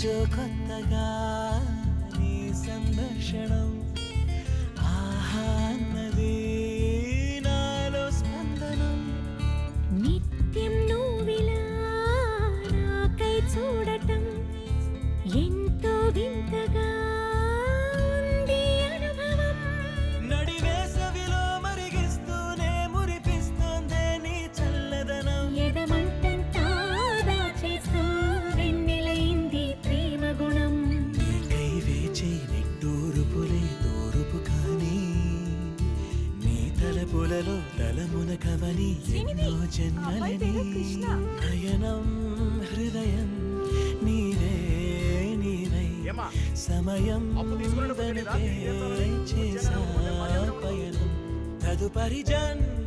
రోజు కొత్తగా నీ సందర్శనం ఆహా అన్నది నాలో స్పందనం నిత్యం నువ్విలా నాకై చూడటం ఎంతో వింతగా ఉంది అనుభవం. నడివేసవిలో మరిగిస్తూనే మురిపిస్తోందే నీ చల్లదనం ఎదమంటంతా దాచేస్తూ వెన్నెలైంది ప్రేమ గుణం. నీకై వేచి నిట్టూరుపులే తూరుపు కానీ నీ తలపులలో తలమున కవని ఎన్నో జన్మలని నయనం హృదయం నీవే నీవై సమయం వెనకే చేసా పయనం తదుపరి జన్మ